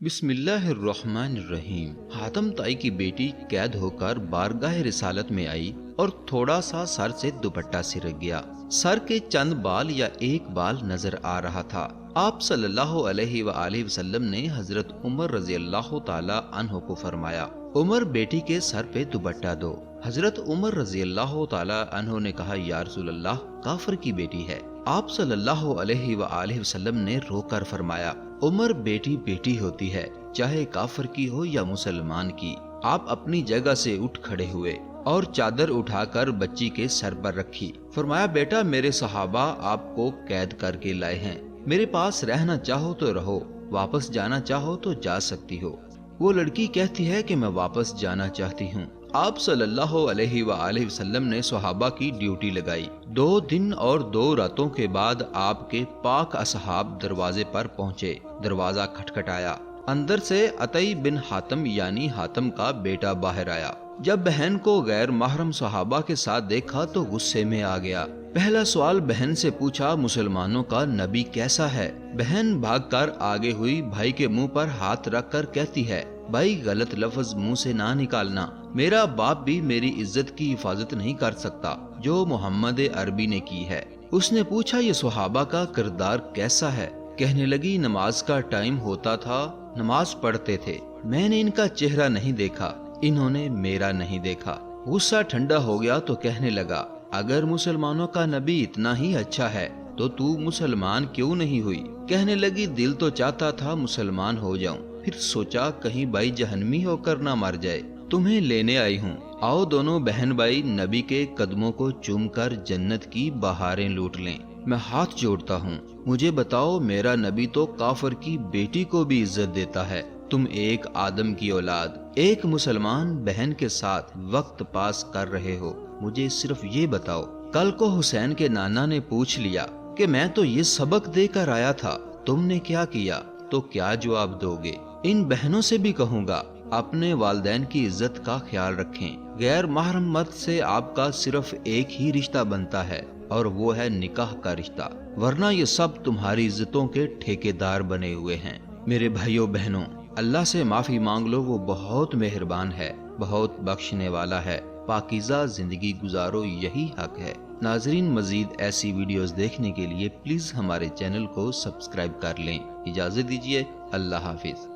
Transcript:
بسم اللہ الرحمن الرحیم۔ حاتم طائی کی بیٹی قید ہو کر بارگاہ رسالت میں آئی اور تھوڑا سا سر سے دوپٹہ سرک گیا۔ سر کے چند بال یا ایک بال نظر آ رہا تھا۔ آپ صلی اللہ علیہ وآلہ وسلم نے حضرت عمر رضی اللہ تعالی عنہ کو فرمایا، عمر بیٹی کے سر پہ دوپٹہ دو۔ حضرت عمر رضی اللہ تعالی عنہ نے کہا، یا رسول اللہ، کافر کی بیٹی ہے۔ آپ صلی اللہ علیہ وآلہ وسلم نے رو کر فرمایا، عمر بیٹی بیٹی ہوتی ہے، چاہے کافر کی ہو یا مسلمان کی۔ آپ اپنی جگہ سے اٹھ کھڑے ہوئے اور چادر اٹھا کر بچی کے سر پر رکھی۔ فرمایا، بیٹا، میرے صحابہ آپ کو قید کر کے لائے ہیں، میرے پاس رہنا چاہو تو رہو، واپس جانا چاہو تو جا سکتی ہو۔ وہ لڑکی کہتی ہے کہ میں واپس جانا چاہتی ہوں۔ آپ صلی اللہ علیہ وآلہ وسلم نے صحابہ کی ڈیوٹی لگائی۔ 2 دن اور 2 راتوں کے بعد آپ کے پاک اصحاب دروازے پر پہنچے۔ دروازہ کھٹکھٹایا، اندر سے عطی بن حاتم یعنی حاتم کا بیٹا باہر آیا۔ جب بہن کو غیر محرم صحابہ کے ساتھ دیکھا تو غصے میں آ گیا۔ پہلا سوال بہن سے پوچھا، مسلمانوں کا نبی کیسا ہے؟ بہن بھاگ کر آگے ہوئی، بھائی کے منہ پر ہاتھ رکھ کر کہتی ہے، بھائی، غلط لفظ منہ سے نہ نکالنا، میرا باپ بھی میری عزت کی حفاظت نہیں کر سکتا جو محمد عربی نے کی ہے۔ اس نے پوچھا، یہ صحابہ کا کردار کیسا ہے؟ کہنے لگی، نماز کا ٹائم ہوتا تھا، نماز پڑھتے تھے، میں نے ان کا چہرہ نہیں دیکھا، انہوں نے میرا نہیں دیکھا۔ غصہ ٹھنڈا ہو گیا تو کہنے لگا، اگر مسلمانوں کا نبی اتنا ہی اچھا ہے تو مسلمان کیوں نہیں ہوئی؟ کہنے لگی، دل تو چاہتا تھا مسلمان ہو جاؤں، پھر سوچا کہیں بھائی جہنمی ہو کر نہ مر جائے، تمہیں لینے آئی ہوں، آؤ دونوں بہن بھائی نبی کے قدموں کو چوم کر جنت کی بہاریں لوٹ لیں۔ میں ہاتھ جوڑتا ہوں، مجھے بتاؤ، میرا نبی تو کافر کی بیٹی کو بھی عزت دیتا ہے، تم ایک آدم کی اولاد ایک مسلمان بہن کے ساتھ وقت پاس کر رہے ہو، مجھے صرف یہ بتاؤ، کل کو حسین کے نانا نے پوچھ لیا کہ میں تو یہ سبق دے کر آیا تھا، تم نے کیا کیا، تو کیا جواب دو گے؟ ان بہنوں سے بھی کہوں گا، اپنے والدین کی عزت کا خیال رکھیں، غیر محرم مرد سے آپ کا صرف ایک ہی رشتہ بنتا ہے اور وہ ہے نکاح کا رشتہ، ورنہ یہ سب تمہاری عزتوں کے ٹھیکیدار بنے ہوئے ہیں۔ میرے بھائیوں بہنوں، اللہ سے معافی مانگ لو، وہ بہت مہربان ہے، بہت بخشنے والا ہے۔ پاکیزہ زندگی گزارو، یہی حق ہے۔ ناظرین، مزید ایسی ویڈیوز دیکھنے کے لیے پلیز ہمارے چینل کو سبسکرائب کر لیں۔ اجازت دیجیے، اللہ حافظ۔